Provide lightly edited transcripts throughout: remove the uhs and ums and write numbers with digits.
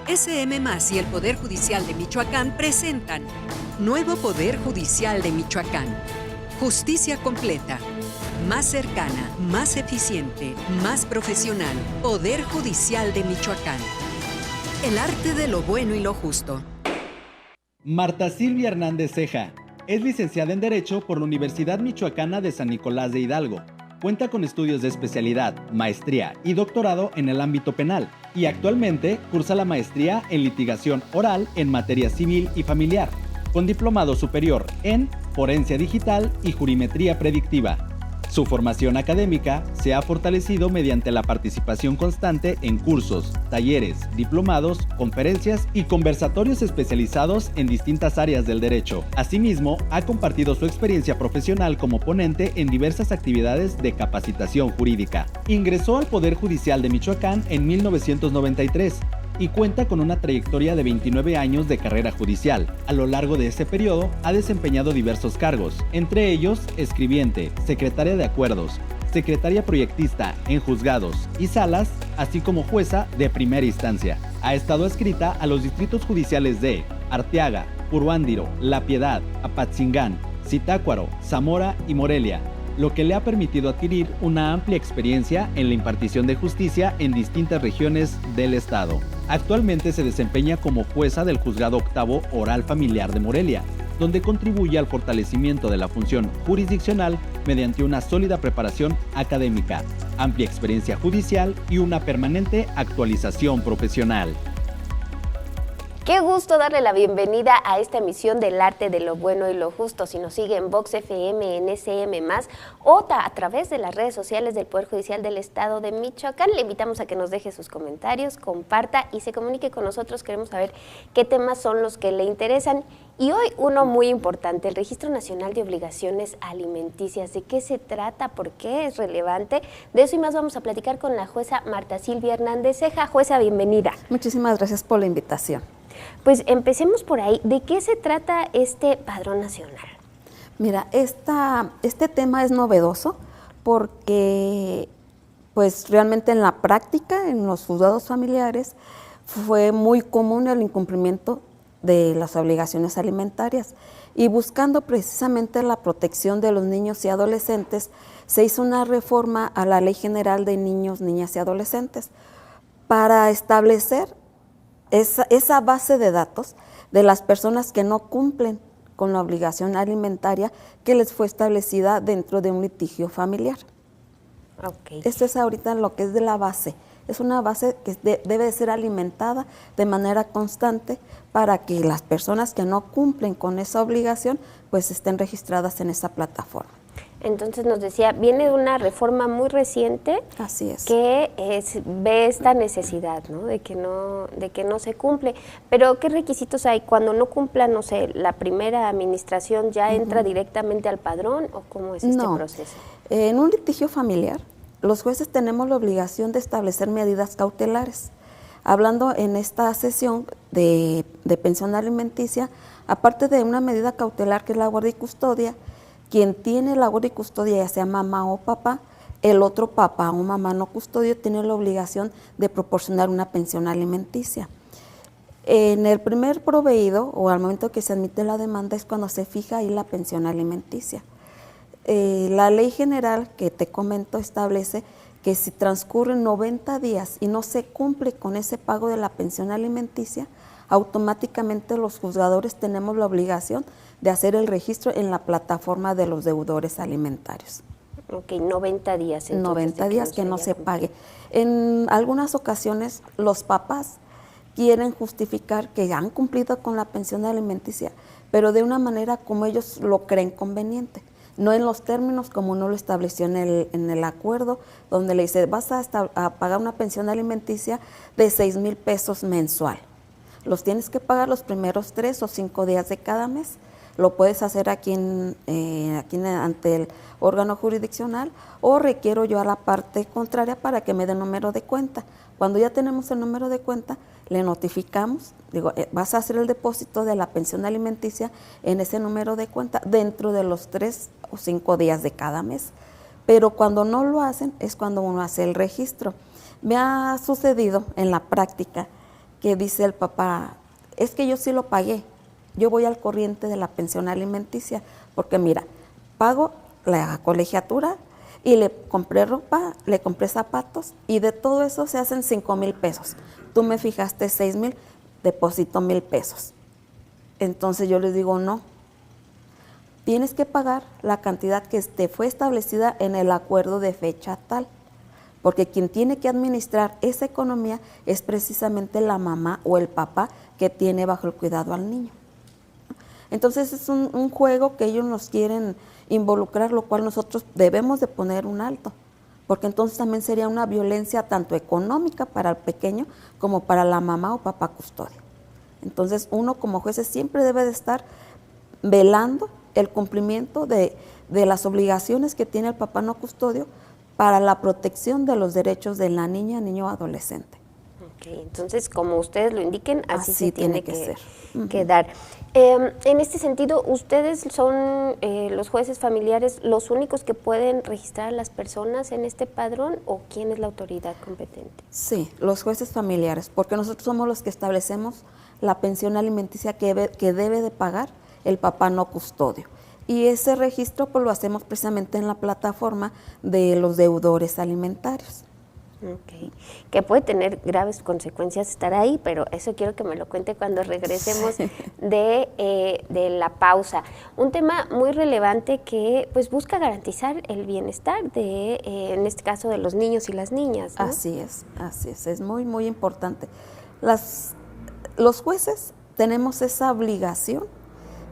SM Más y el Poder Judicial de Michoacán presentan Nuevo Poder Judicial de Michoacán. Justicia completa. Más cercana, más eficiente, más profesional. Poder Judicial de Michoacán. El arte de lo bueno y lo justo. Marta Silvia Hernández Ceja es licenciada en Derecho por la Universidad Michoacana de San Nicolás de Hidalgo. Cuenta con estudios de especialidad, maestría y doctorado en el ámbito penal y actualmente cursa la maestría en litigación oral en materia civil y familiar, con diplomado superior en forencia digital y jurimetría predictiva. Su formación académica se ha fortalecido mediante la participación constante en cursos, talleres, diplomados, conferencias y conversatorios especializados en distintas áreas del derecho. Asimismo, ha compartido su experiencia profesional como ponente en diversas actividades de capacitación jurídica. Ingresó al Poder Judicial de Michoacán en 1993 y cuenta con una trayectoria de 29 años de carrera judicial. A lo largo de ese periodo ha desempeñado diversos cargos, entre ellos escribiente, secretaria de acuerdos, secretaria proyectista en juzgados y salas, así como jueza de primera instancia. Ha estado adscrita a los distritos judiciales de Arteaga, Puruándiro, La Piedad, Apatzingán, Zitácuaro, Zamora y Morelia, lo que le ha permitido adquirir una amplia experiencia en la impartición de justicia en distintas regiones del estado. Actualmente se desempeña como jueza del Juzgado Octavo Oral Familiar de Morelia, donde contribuye al fortalecimiento de la función jurisdiccional mediante una sólida preparación académica, amplia experiencia judicial y una permanente actualización profesional. Qué gusto darle la bienvenida a esta emisión del arte de lo bueno y lo justo. Si nos sigue en Vox FM, en SM+, o a través de las redes sociales del Poder Judicial del Estado de Michoacán, le invitamos a que nos deje sus comentarios, comparta y se comunique con nosotros. Queremos saber qué temas son los que le interesan. Y hoy uno muy importante, el Registro Nacional de Obligaciones Alimenticias. ¿De qué se trata? ¿Por qué es relevante? De eso y más vamos a platicar con la jueza Marta Silvia Hernández Ceja. Jueza, bienvenida. Muchísimas gracias por la invitación. Pues empecemos por ahí. ¿De qué se trata este Padrón Nacional? Mira, este tema es novedoso porque pues realmente en la práctica, en los juzgados familiares, fue muy común el incumplimiento de las obligaciones alimentarias y buscando precisamente la protección de los niños y adolescentes, se hizo una reforma a la Ley General de Niños, Niñas y Adolescentes para establecer esa base de datos de las personas que no cumplen con la obligación alimentaria que les fue establecida dentro de un litigio familiar. Okay. Esto es ahorita lo que es de la base. Es una base que debe de ser alimentada de manera constante para que las personas que no cumplen con esa obligación pues estén registradas en esa plataforma. Entonces nos decía, viene de una reforma muy reciente. Así es. Que ve esta necesidad, ¿no? De que no se cumple. Pero ¿qué requisitos hay? Cuando no cumpla, no sé, la primera administración ya entra directamente al padrón, ¿o cómo es este proceso? En un litigio familiar, los jueces tenemos la obligación de establecer medidas cautelares. Hablando en esta sesión de pensión alimenticia, aparte de una medida cautelar que es la guardia y custodia, quien tiene la guardia y custodia, ya sea mamá o papá, el otro papá o mamá no custodio tiene la obligación de proporcionar una pensión alimenticia. En el primer proveído o al momento que se admite la demanda es cuando se fija ahí la pensión alimenticia. La ley general que te comento establece que si transcurren 90 días y no se cumple con ese pago de la pensión alimenticia, automáticamente los juzgadores tenemos la obligación de hacer el registro en la plataforma de los deudores alimentarios. Ok, 90 días. Entonces, 90 días que no se pague. En algunas ocasiones los papás quieren justificar que han cumplido con la pensión alimenticia, pero de una manera como ellos lo creen conveniente, no en los términos como uno lo estableció en el acuerdo, donde le dice, vas a pagar una pensión alimenticia de 6,000 pesos mensual. Los tienes que pagar los primeros 3 o 5 días de cada mes. Lo puedes hacer aquí ante el órgano jurisdiccional o requiero yo a la parte contraria para que me dé número de cuenta. Cuando ya tenemos el número de cuenta, le notificamos, vas a hacer el depósito de la pensión alimenticia en ese número de cuenta dentro de los 3 o 5 días de cada mes. Pero cuando no lo hacen es cuando uno hace el registro. Me ha sucedido en la práctica que dice el papá, es que yo sí lo pagué, yo voy al corriente de la pensión alimenticia, porque mira, pago la colegiatura y le compré ropa, le compré zapatos y de todo eso se hacen 5,000 pesos. Tú me fijaste 6,000, deposito 1,000 pesos. Entonces yo les digo, no, tienes que pagar la cantidad que te fue establecida en el acuerdo de fecha tal, porque quien tiene que administrar esa economía es precisamente la mamá o el papá que tiene bajo el cuidado al niño. Entonces es un juego que ellos nos quieren involucrar, lo cual nosotros debemos de poner un alto, porque entonces también sería una violencia tanto económica para el pequeño como para la mamá o papá custodio. Entonces uno como jueces siempre debe de estar velando el cumplimiento de las obligaciones que tiene el papá no custodio para la protección de los derechos de la niña, niño o adolescente. Okay, entonces, como ustedes lo indiquen, así se tiene que ser. Que dar. En este sentido, ¿ustedes son los jueces familiares los únicos que pueden registrar a las personas en este padrón o quién es la autoridad competente? Sí, los jueces familiares, porque nosotros somos los que establecemos la pensión alimenticia que debe de pagar el papá no custodio. Y ese registro pues lo hacemos precisamente en la plataforma de los deudores alimentarios. Okay. Que puede tener graves consecuencias estar ahí, pero eso quiero que me lo cuente cuando regresemos de la pausa. Un tema muy relevante que pues busca garantizar el bienestar de, en este caso, de los niños y las niñas, ¿no? Así es muy, muy importante. Los jueces tenemos esa obligación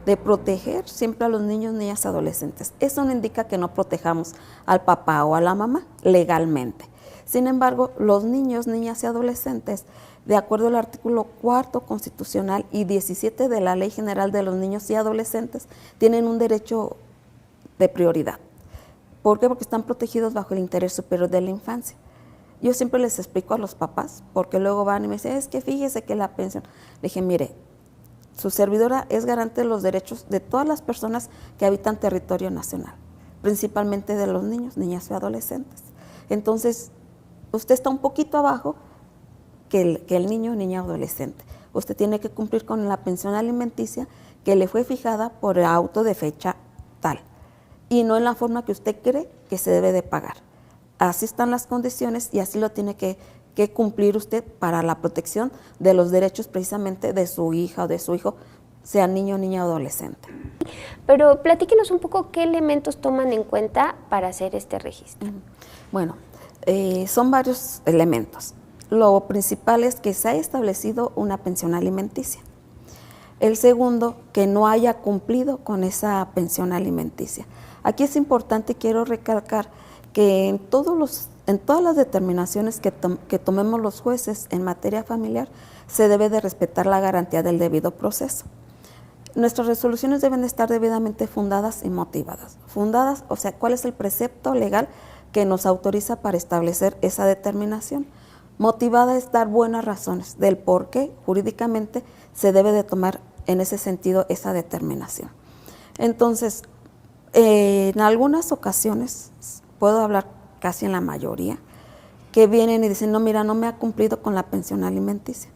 de proteger siempre a los niños, niñas, adolescentes. Eso no indica que no protejamos al papá o a la mamá legalmente. Sin embargo, los niños, niñas y adolescentes, de acuerdo al artículo 4 constitucional y 17 de la Ley General de los Niños y Adolescentes, tienen un derecho de prioridad. ¿Por qué? Porque están protegidos bajo el interés superior de la infancia. Yo siempre les explico a los papás, porque luego van y me dicen, es que fíjese que la pensión. Le dije, mire, su servidora es garante de los derechos de todas las personas que habitan territorio nacional, principalmente de los niños, niñas y adolescentes. Entonces, usted está un poquito abajo que el niño, niña, adolescente. Usted tiene que cumplir con la pensión alimenticia que le fue fijada por el auto de fecha tal, y no en la forma que usted cree que se debe de pagar. Así están las condiciones y así lo tiene que cumplir usted para la protección de los derechos precisamente de su hija o de su hijo, sea niño, niña o adolescente. Pero platíquenos un poco qué elementos toman en cuenta para hacer este registro. Bueno, son varios elementos. Lo principal es que se haya establecido una pensión alimenticia. El segundo, que no haya cumplido con esa pensión alimenticia. Aquí es importante, quiero recalcar, que en todas las determinaciones que tomemos los jueces en materia familiar, se debe de respetar la garantía del debido proceso. Nuestras resoluciones deben de estar debidamente fundadas y motivadas. Fundadas, o sea, ¿cuál es el precepto legal que nos autoriza para establecer esa determinación? Motivada es dar buenas razones del por qué jurídicamente se debe de tomar en ese sentido esa determinación. Entonces, en algunas ocasiones, puedo hablar casi en la mayoría, que vienen y dicen, no, mira, no me ha cumplido con la pensión alimenticia.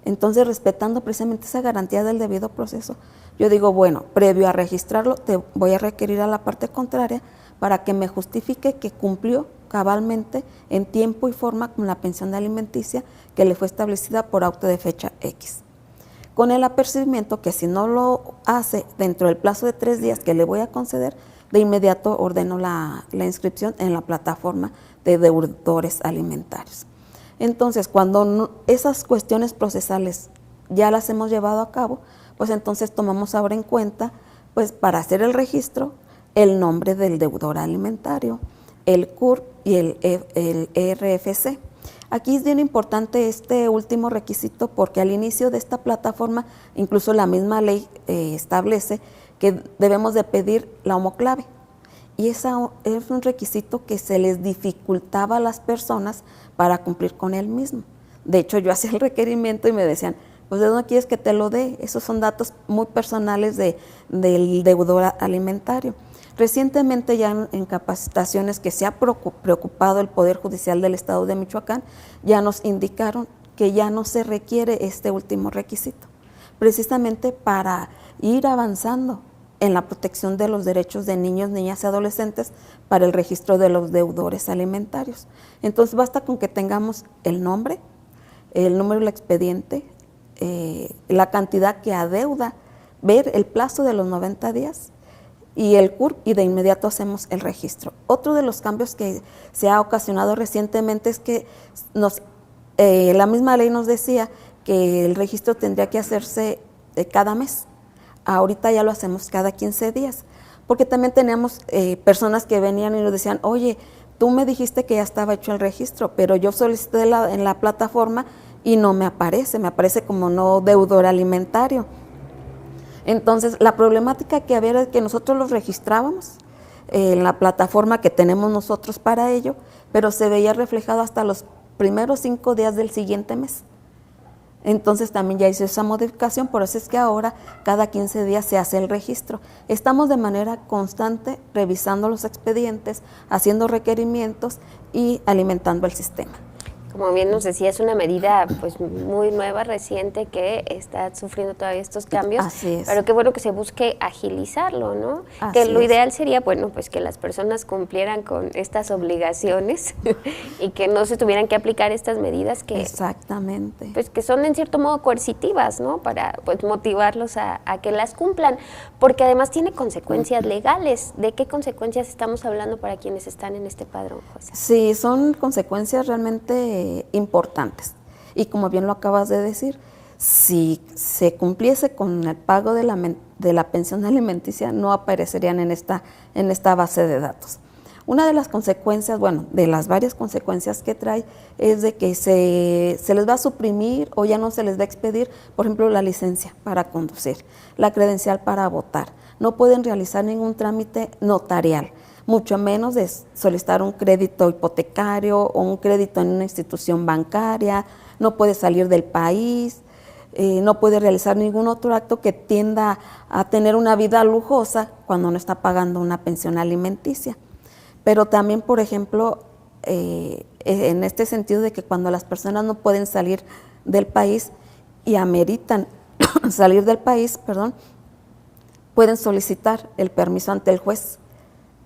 Entonces, respetando precisamente esa garantía del debido proceso, yo digo, bueno, previo a registrarlo, te voy a requerir a la parte contraria para que me justifique que cumplió cabalmente en tiempo y forma con la pensión alimenticia que le fue establecida por auto de fecha X. Con el apercibimiento que si no lo hace dentro del plazo de 3 días que le voy a conceder, de inmediato ordeno la inscripción en la plataforma de deudores alimentarios. Entonces, cuando esas cuestiones procesales ya las hemos llevado a cabo, pues entonces tomamos ahora en cuenta, pues para hacer el registro, el nombre del deudor alimentario, el CURP y el RFC. Aquí es bien importante este último requisito porque al inicio de esta plataforma, incluso la misma ley establece que debemos de pedir la homoclave. Y esa es un requisito que se les dificultaba a las personas para cumplir con él mismo. De hecho, yo hacía el requerimiento y me decían, pues ¿de dónde quieres que te lo dé? Esos son datos muy personales del deudor alimentario. Recientemente ya en capacitaciones que se ha preocupado el Poder Judicial del Estado de Michoacán, ya nos indicaron que ya no se requiere este último requisito, precisamente para ir avanzando en la protección de los derechos de niños, niñas y adolescentes para el registro de los deudores alimentarios. Entonces basta con que tengamos el nombre, el número del expediente, la cantidad que adeuda, ver el plazo de los 90 días y el CURP, y de inmediato hacemos el registro. Otro de los cambios que se ha ocasionado recientemente es que la misma ley nos decía que el registro tendría que hacerse cada mes. Ahorita ya lo hacemos cada 15 días, porque también teníamos personas que venían y nos decían, oye, tú me dijiste que ya estaba hecho el registro, pero yo solicité en la plataforma y no me aparece como no deudor alimentario. Entonces, la problemática que había era que nosotros los registrábamos en la plataforma que tenemos nosotros para ello, pero se veía reflejado hasta los primeros 5 días del siguiente mes. Entonces también ya hice esa modificación, por eso es que ahora cada 15 días se hace el registro. Estamos de manera constante revisando los expedientes, haciendo requerimientos y alimentando el sistema. Como bien nos decía, es una medida pues muy nueva, reciente, que está sufriendo todavía estos cambios. Así es. Pero qué bueno que se busque agilizarlo, ¿no? Así que lo es. ideal sería, bueno, pues que las personas cumplieran con estas obligaciones y que no se tuvieran que aplicar estas medidas que, exactamente, pues, que son en cierto modo coercitivas, ¿no? Para pues motivarlos a que las cumplan, porque además tiene consecuencias legales. ¿De qué consecuencias estamos hablando para quienes están en este padrón, José? Sí, son consecuencias realmente importantes. Y como bien lo acabas de decir, si se cumpliese con el pago de la pensión alimenticia, no aparecerían en esta base de datos. Una de las consecuencias, bueno, de las varias consecuencias que trae, es de que se les va a suprimir o ya no se les va a expedir, por ejemplo, la licencia para conducir, la credencial para votar. No pueden realizar ningún trámite notarial, mucho menos de solicitar un crédito hipotecario o un crédito en una institución bancaria. No puede salir del país, no puede realizar ningún otro acto que tienda a tener una vida lujosa cuando no está pagando una pensión alimenticia. Pero también, por ejemplo, en este sentido de que cuando las personas no pueden salir del país y ameritan salir del país, pueden solicitar el permiso ante el juez.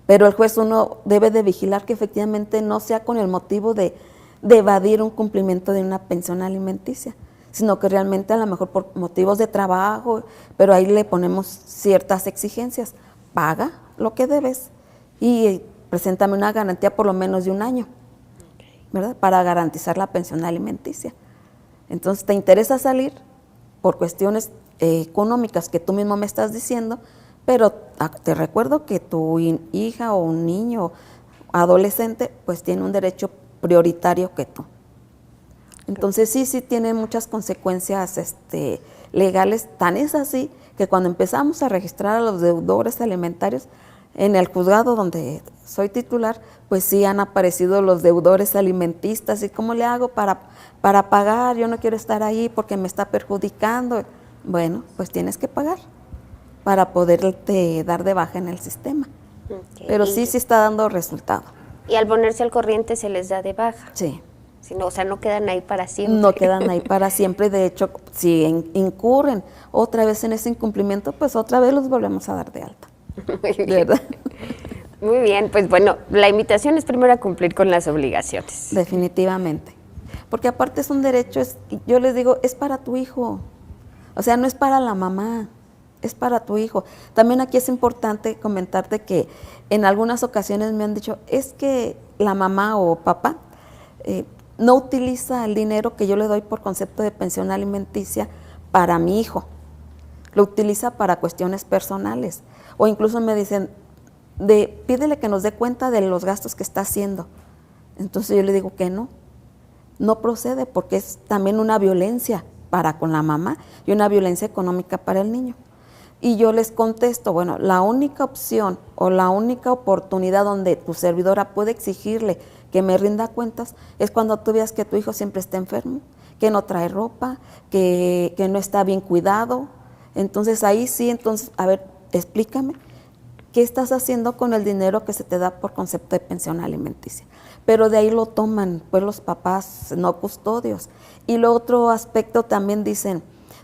Pero el juez uno debe de vigilar que efectivamente no sea con el motivo de evadir un cumplimiento de una pensión alimenticia, sino que realmente a lo mejor por motivos de trabajo, pero ahí le ponemos ciertas exigencias. Paga lo que debes y preséntame una garantía por lo menos de 1 año, ¿verdad? Para garantizar la pensión alimenticia. Entonces, ¿te interesa salir por cuestiones económicas que tú mismo me estás diciendo? Pero te recuerdo que tu hija o un niño adolescente pues tiene un derecho prioritario que tú. Entonces sí tiene muchas consecuencias legales. Tan es así que cuando empezamos a registrar a los deudores alimentarios, en el juzgado donde soy titular, pues sí han aparecido los deudores alimentistas. ¿Y cómo le hago para pagar? Yo no quiero estar ahí porque me está perjudicando. Bueno, pues tienes que pagar para poderte dar de baja en el sistema. Okay. Pero sí está dando resultado. Y al ponerse al corriente se les da de baja. Sí. O sea, no quedan ahí para siempre. No quedan ahí para siempre. De hecho, si incurren otra vez en ese incumplimiento, pues otra vez los volvemos a dar de alta. Muy bien. ¿Verdad? Muy bien, pues bueno, la invitación es primero a cumplir con las obligaciones. Definitivamente. Porque aparte es un derecho, yo les digo, es para tu hijo. O sea, no es para la mamá, es para tu hijo. También aquí es importante comentarte que en algunas ocasiones me han dicho, es que la mamá o papá no utiliza el dinero que yo le doy por concepto de pensión alimenticia para mi hijo. Lo utiliza para cuestiones personales. O incluso me dicen, pídele que nos dé cuenta de los gastos que está haciendo. Entonces yo le digo que no procede porque es también una violencia para con la mamá y una violencia económica para el niño. Y yo les contesto, bueno, la única opción o la única oportunidad donde tu servidora puede exigirle que me rinda cuentas es cuando tú veas que tu hijo siempre está enfermo, que no trae ropa, que no está bien cuidado. Entonces ahí sí, a ver, explícame ¿qué estás haciendo con el dinero que se te da por concepto de pensión alimenticia? Pero de ahí lo toman pues los papás no custodios. Y lo otro aspecto también dicen,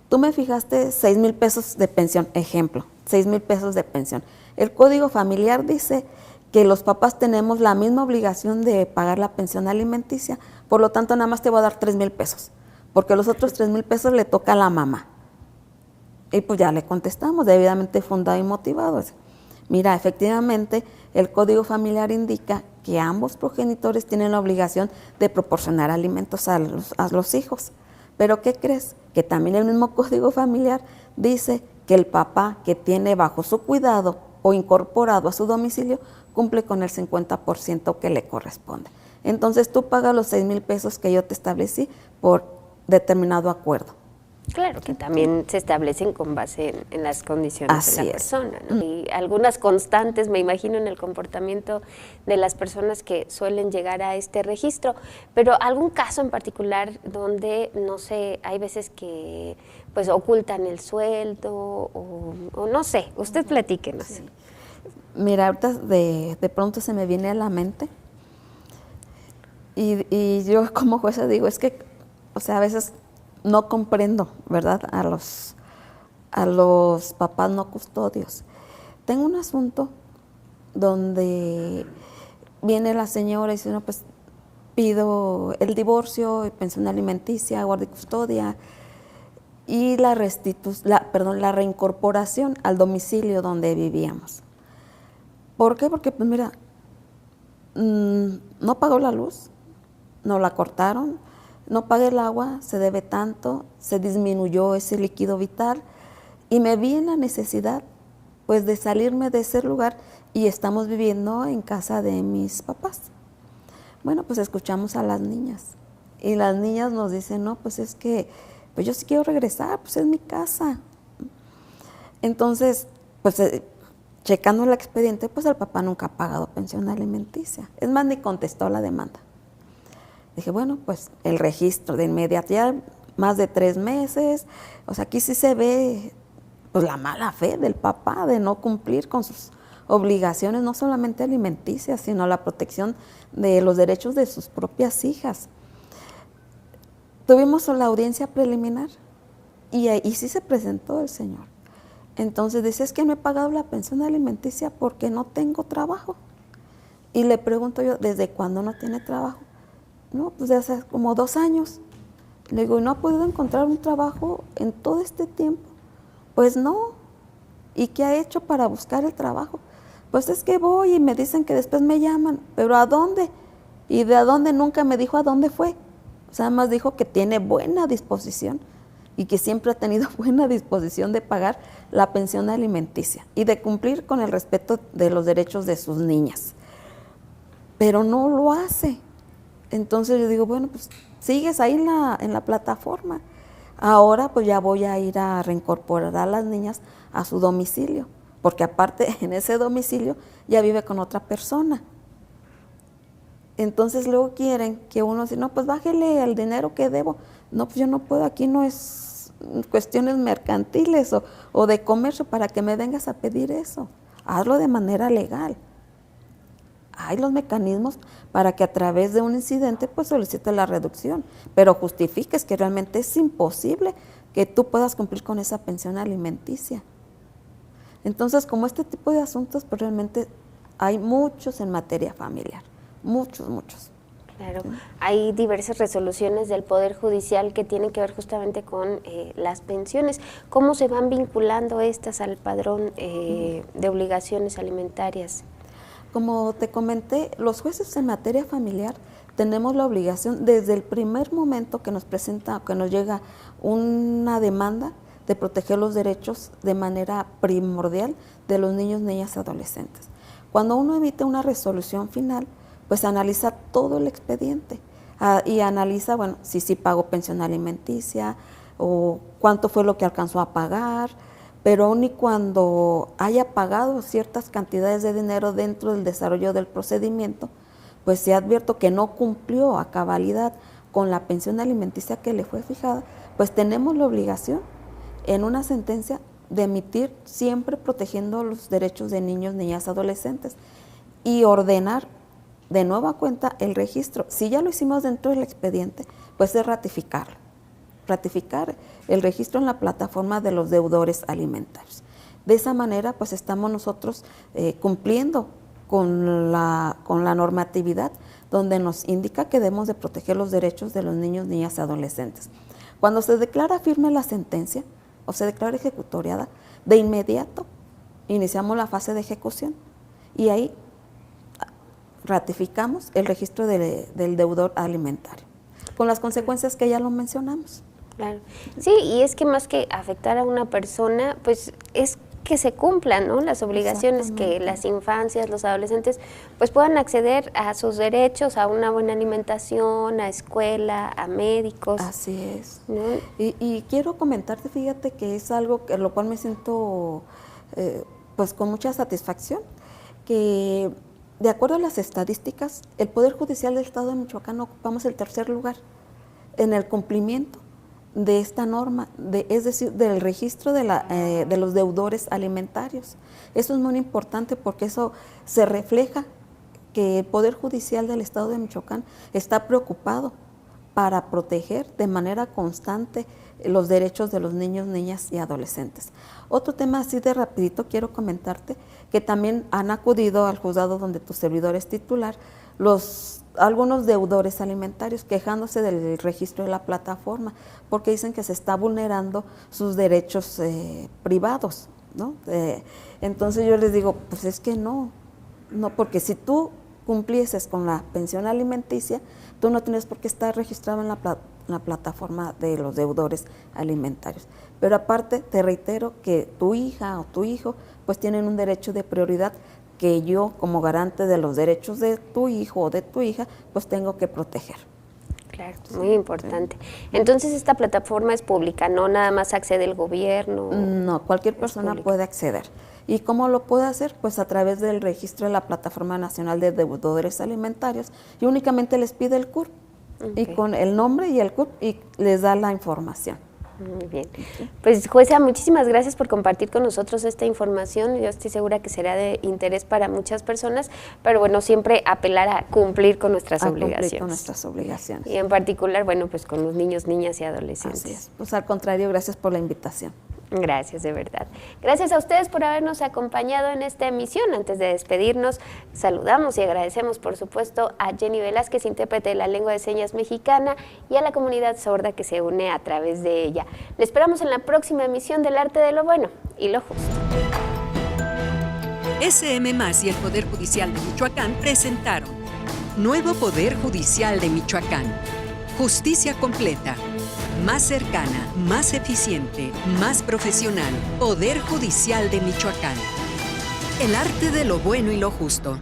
tú me fijaste 6,000 pesos de pensión, ejemplo, 6,000 pesos de pensión. El Código Familiar dice que los papás tenemos la misma obligación de pagar la pensión alimenticia, por lo tanto nada más te voy a dar 3,000 pesos, porque los otros 3,000 pesos le toca a la mamá. Y pues ya le contestamos, debidamente fundado y motivado. Mira, efectivamente, el Código Familiar indica que ambos progenitores tienen la obligación de proporcionar alimentos a los hijos. Pero ¿qué crees? Que también el mismo Código Familiar dice que el papá que tiene bajo su cuidado o incorporado a su domicilio cumple con el 50% que le corresponde. Entonces tú pagas los 6,000 pesos que yo te establecí por determinado acuerdo. Claro, que también se establecen con base en las condiciones Así de la es. persona, ¿no? Y algunas constantes, me imagino, en el comportamiento de las personas que suelen llegar a este registro, pero algún caso en particular donde, no sé, hay veces que pues ocultan el sueldo o no sé, usted platíquenos. Sí. Mira, ahorita de pronto se me viene a la mente y yo como jueza digo, es que, o sea, a veces no comprendo, ¿verdad?, a los papás no custodios. Tengo un asunto donde viene la señora y dice, no, pues pido el divorcio, pensión alimenticia, guardia y custodia y la reincorporación al domicilio donde vivíamos. ¿Por qué? Porque, pues mira, no pagó la luz, no la cortaron, no pagué el agua, se debe tanto, se disminuyó ese líquido vital y me vi en la necesidad pues de salirme de ese lugar y estamos viviendo en casa de mis papás. Bueno, pues escuchamos a las niñas y las niñas nos dicen, no, pues es que pues yo sí quiero regresar, pues es mi casa. Entonces, pues checando el expediente, pues el papá nunca ha pagado pensión alimenticia. Es más, ni contestó la demanda. Dije, bueno, pues el registro de inmediato, ya más de 3 meses, o sea, aquí sí se ve pues la mala fe del papá de no cumplir con sus obligaciones, no solamente alimenticias, sino la protección de los derechos de sus propias hijas. Tuvimos la audiencia preliminar y ahí sí se presentó el señor. Entonces dice, es que no he pagado la pensión alimenticia porque no tengo trabajo. Y le pregunto yo, ¿desde cuándo no tiene trabajo? No, pues de hace como 2 años. Le digo, ¿y no ha podido encontrar un trabajo en todo este tiempo? Pues no. ¿Y qué ha hecho para buscar el trabajo? Pues es que voy y me dicen que después me llaman, ¿pero a dónde? Y de a dónde nunca me dijo a dónde fue. O sea, más dijo que tiene buena disposición y que siempre ha tenido buena disposición de pagar la pensión alimenticia y de cumplir con el respeto de los derechos de sus niñas. Pero no lo hace. Entonces yo digo, bueno, pues sigues ahí en la plataforma. Ahora pues ya voy a ir a reincorporar a las niñas a su domicilio, porque aparte en ese domicilio ya vive con otra persona. Entonces luego quieren que uno dice, no, pues bájele el dinero que debo. No, pues yo no puedo, aquí no es cuestiones mercantiles o de comercio para que me vengas a pedir eso. Hazlo de manera legal. Hay los mecanismos para que a través de un incidente pues solicites la reducción, pero justifiques que realmente es imposible que tú puedas cumplir con esa pensión alimenticia. Entonces, como este tipo de asuntos, pues realmente hay muchos en materia familiar, muchos. Claro, hay diversas resoluciones del Poder Judicial que tienen que ver justamente con las pensiones. ¿Cómo se van vinculando estas al padrón de obligaciones alimentarias? Como te comenté, los jueces en materia familiar tenemos la obligación desde el primer momento que nos llega una demanda de proteger los derechos de manera primordial de los niños, niñas y adolescentes. Cuando uno emite una resolución final, pues analiza todo el expediente y analiza, bueno, si pagó pensión alimenticia o cuánto fue lo que alcanzó a pagar, pero aun y cuando haya pagado ciertas cantidades de dinero dentro del desarrollo del procedimiento, pues se advierto que no cumplió a cabalidad con la pensión alimenticia que le fue fijada, pues tenemos la obligación en una sentencia de emitir, siempre protegiendo los derechos de niños, niñas, adolescentes, y ordenar de nueva cuenta el registro. Si ya lo hicimos dentro del expediente, pues es ratificar el registro en la plataforma de los deudores alimentarios. De esa manera, pues estamos nosotros cumpliendo con la normatividad donde nos indica que debemos de proteger los derechos de los niños, niñas y adolescentes. Cuando se declara firme la sentencia o se declara ejecutoriada, de inmediato iniciamos la fase de ejecución y ahí ratificamos el registro del deudor alimentario, con las consecuencias que ya lo mencionamos. Claro. Sí, y es que más que afectar a una persona, pues es que se cumplan, ¿no?, las obligaciones, que las infancias, los adolescentes, pues puedan acceder a sus derechos, a una buena alimentación, a escuela, a médicos. Así es. ¿No? Y quiero comentarte, fíjate que es algo que lo cual me siento pues con mucha satisfacción, que de acuerdo a las estadísticas, el Poder Judicial del Estado de Michoacán ocupamos el 3er lugar en el cumplimiento de esta norma, es decir, del registro de los deudores alimentarios. Eso es muy importante porque eso se refleja que el Poder Judicial del Estado de Michoacán está preocupado para proteger de manera constante los derechos de los niños, niñas y adolescentes. Otro tema así de rapidito quiero comentarte que también han acudido al juzgado donde tu servidor es titular, algunos deudores alimentarios quejándose del registro de la plataforma porque dicen que se está vulnerando sus derechos privados, ¿no? Entonces yo les digo, pues es que no, porque si tú cumplieses con la pensión alimenticia, tú no tienes por qué estar registrado en la plataforma de los deudores alimentarios. Pero aparte, te reitero que tu hija o tu hijo pues tienen un derecho de prioridad que yo, como garante de los derechos de tu hijo o de tu hija, pues tengo que proteger. Claro, muy importante. Entonces, esta plataforma es pública, no nada más accede el gobierno. No, cualquier persona puede acceder. ¿Y cómo lo puede hacer? Pues a través del registro de la Plataforma Nacional de Deudores Alimentarios, y únicamente les pide el CURP, y con el nombre y el CURP, y les da la información. Muy bien. Pues, jueza, muchísimas gracias por compartir con nosotros esta información. Yo estoy segura que será de interés para muchas personas, pero bueno, siempre apelar a cumplir con nuestras obligaciones. Cumplir con nuestras obligaciones. Y en particular, bueno, pues con los niños, niñas y adolescentes. Así es. Pues al contrario, gracias por la invitación. Gracias, de verdad. Gracias a ustedes por habernos acompañado en esta emisión. Antes de despedirnos, saludamos y agradecemos, por supuesto, a Jenny Velázquez, intérprete de la lengua de señas mexicana, y a la comunidad sorda que se une a través de ella. Le esperamos en la próxima emisión del Arte de lo Bueno y lo Justo. SM+ y el Poder Judicial de Michoacán presentaron Nuevo Poder Judicial de Michoacán. Justicia completa, más cercana, más eficiente, más profesional. Poder Judicial de Michoacán. El arte de lo bueno y lo justo.